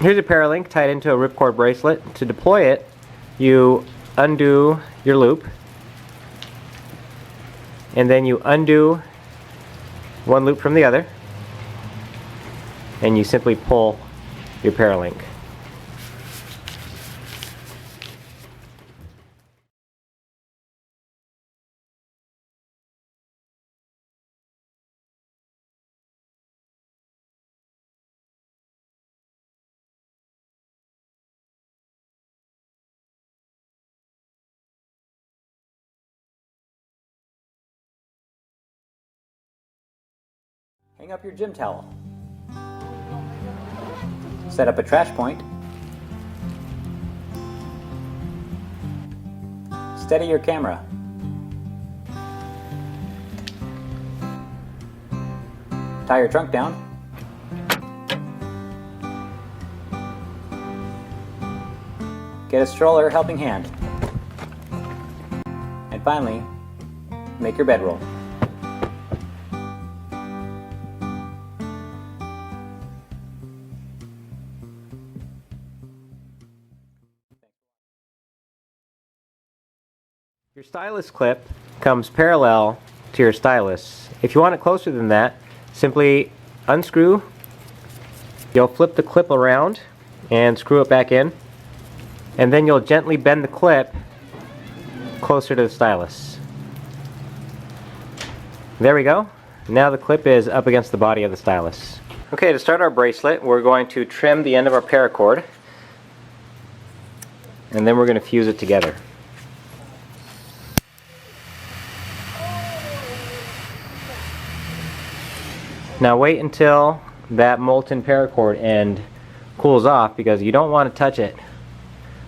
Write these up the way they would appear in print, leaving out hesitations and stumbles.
Here's a Paralink tied into a ripcord bracelet. To deploy it, you undo your loop, and then you undo one loop from the other, and you simply pull your Paralink. Hang up your gym towel. Set up a trash point. Steady your camera. Tie your trunk down. Get a stroller helping hand. And finally, make your bedroll. Your stylus clip comes parallel to your stylus. If you want it closer than that, simply unscrew. You'll flip the clip around and screw it back in, and then you'll gently bend the clip closer to the stylus. There we go. Now the clip is up against the body of the stylus. Okay, to start our bracelet, we're going to trim the end of our paracord, and then we're going to fuse it together. Now wait until that molten paracord end cools off, because you don't want to touch it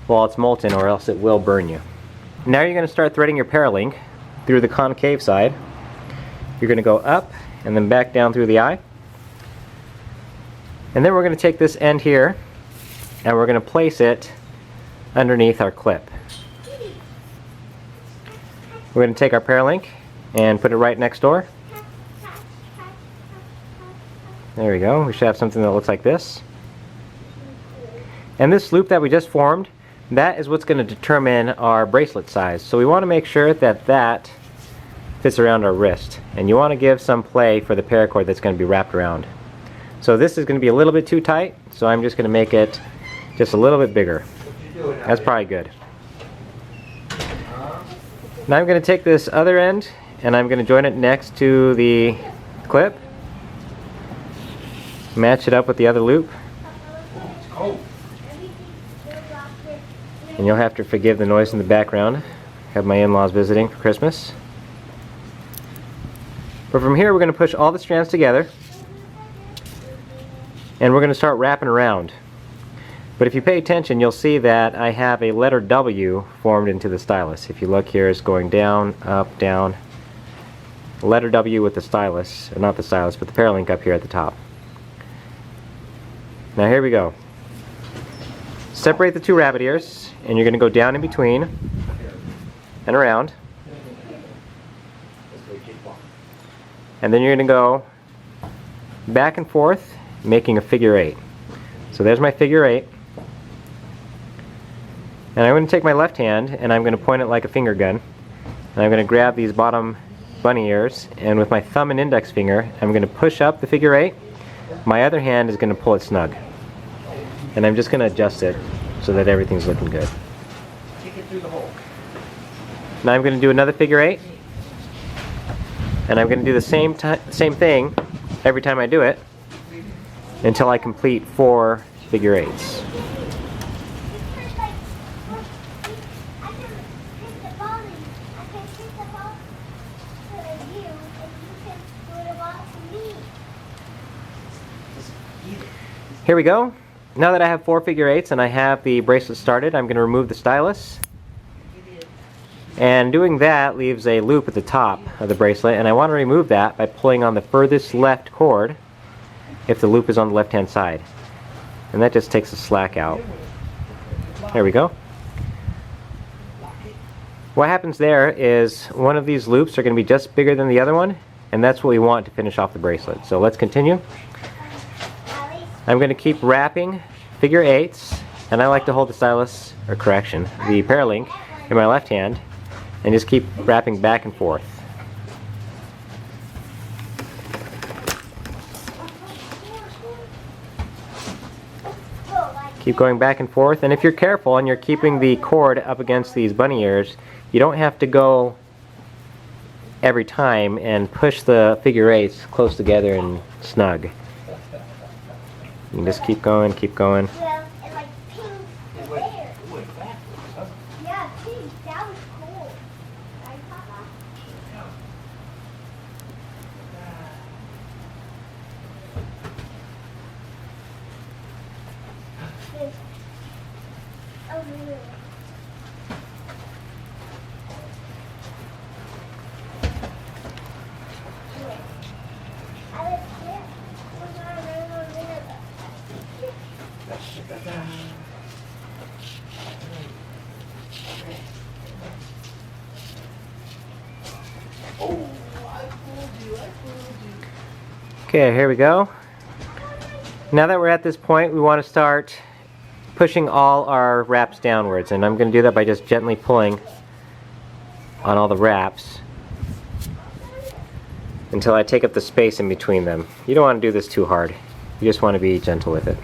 while it's molten or else it will burn you. Now you're going to start threading your Paralink through the concave side. You're going to go up and then back down through the eye. And then we're going to take this end here and we're going to place it underneath our clip. We're going to take our Paralink and put it right next door. There we go. We should have something that looks like this. And this loop that we just formed, that is what's going to determine our bracelet size. So we want to make sure that that fits around our wrist. And you want to give some play for the paracord that's going to be wrapped around. So this is going to be a little bit too tight, so I'm just going to make it just a little bit bigger. That's probably good. Now I'm going to take this other end and I'm going to join it next to the clip. Match it up with the other loop. And you'll have to forgive the noise in the background. I have my in-laws visiting for Christmas. But from here we're going to push all the strands together and we're going to start wrapping around. But if you pay attention, you'll see that I have a letter W formed into the stylus. If you look here, it's going down, up, down. Letter W with the stylus, or not the stylus, but the Paralink up here at the top. Now here we go. Separate the two rabbit ears, and you're going to go down in between and around. And then you're going to go back and forth, making a figure 8. So there's my figure 8. And I'm going to take my left hand and I'm going to point it like a finger gun. And I'm going to grab these bottom bunny ears, and with my thumb and index finger, I'm going to push up the figure 8. My other hand is going to pull it snug. And I'm just going to adjust it so that everything's looking good. Now I'm going to do another figure 8. And I'm going to do the same thing every time I do it until I complete 4 figure 8s. Here we go. Now that I have 4 figure 8s and I have the bracelet started, I'm going to remove the stylus. And doing that leaves a loop at the top of the bracelet, and I want to remove that by pulling on the furthest left cord if the loop is on the left hand side. And that just takes the slack out. There we go. What happens there is one of these loops are going to be just bigger than the other one, and that's what we want to finish off the bracelet. So let's continue. I'm going to keep wrapping figure eights, and I like to hold the stylus, or correction, the Paralink in my left hand, and just keep wrapping back and forth. Keep going back and forth, and if you're careful and you're keeping the cord up against these bunny ears, you don't have to go every time and push the figure eights close together and snug. You can just keep going, keep going. Yeah, and like pink there. Yeah, pink. That was cool. Right, Papa? This. Oh, really? I was here. Okay, here we go. Now that we're at this point, we want to start pushing all our wraps downwards, and I'm going to do that by just gently pulling on all the wraps until I take up the space in between them. You don't want to do this too hard. You just want to be gentle with it.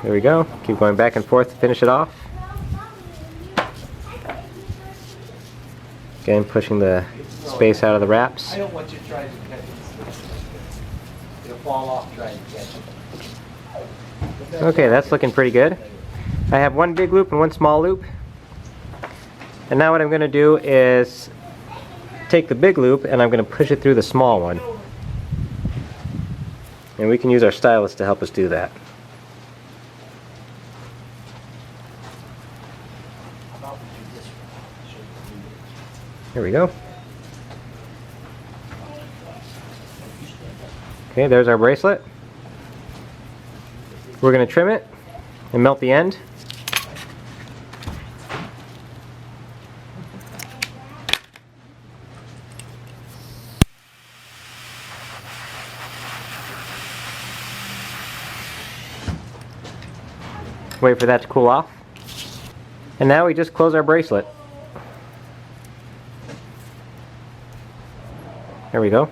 There we go. Keep going back and forth to finish it off. Again, pushing the space out of the wraps. I don't want you to try to catch it. It'll fall off trying to catch it. Okay, that's looking pretty good. I have one big loop and one small loop. And now what I'm going to do is take the big loop and I'm going to push it through the small one. And we can use our stylus to help us do that. Here we go. Okay, there's our bracelet. We're going to trim it and melt the end. Wait for that to cool off. And now we just close our bracelet. There we go.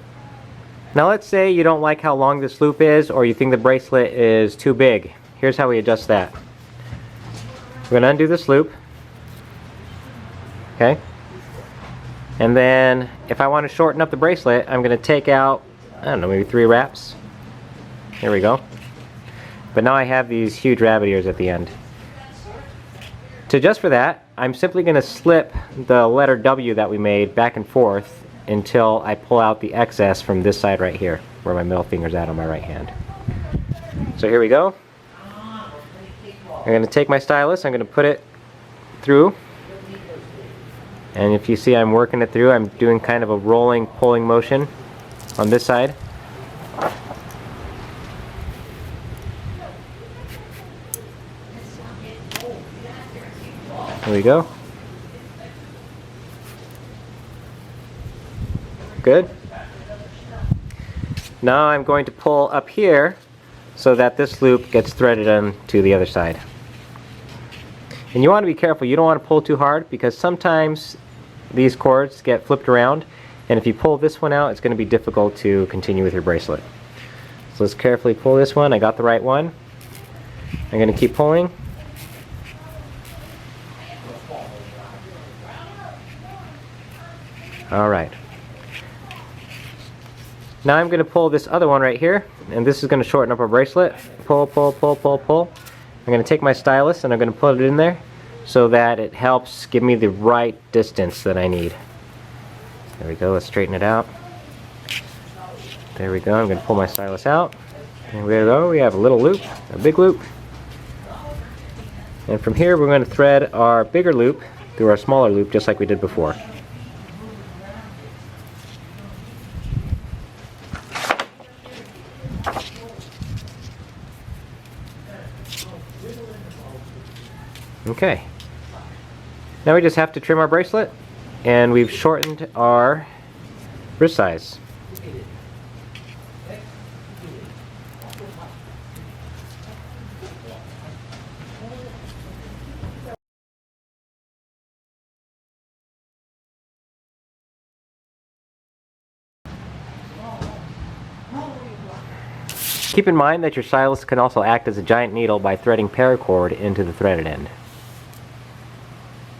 Now let's say you don't like how long this loop is, or you think the bracelet is too big. Here's how we adjust that. We're going to undo this loop. Okay? And then if I want to shorten up the bracelet, I'm going to take out, I don't know, maybe 3 wraps. There we go. But now I have these huge rabbit ears at the end. To adjust for that, I'm simply going to slip the letter W that we made back and forth until I pull out the excess from this side right here, where my middle finger's at on my right hand. So here we go. I'm going to take my stylus, I'm going to put it through. And if you see I'm working it through, I'm doing kind of a rolling, pulling motion on this side. There we go. Good. Now I'm going to pull up here so that this loop gets threaded onto the other side. And you want to be careful. You don't want to pull too hard because sometimes these cords get flipped around, and if you pull this one out, it's going to be difficult to continue with your bracelet. So let's carefully pull this one. I got the right one. I'm going to keep pulling. All right. Now I'm going to pull this other one right here, and this is going to shorten up our bracelet. Pull, pull, pull, pull, pull. I'm going to take my stylus and I'm going to put it in there so that it helps give me the right distance that I need. There we go. Let's straighten it out. There we go. I'm going to pull my stylus out. And there we go. We have a little loop, a big loop. And from here we're going to thread our bigger loop through our smaller loop just like we did before. Okay, now we just have to trim our bracelet, and we've shortened our wrist size. Keep in mind that your stylus can also act as a giant needle by threading paracord into the threaded end.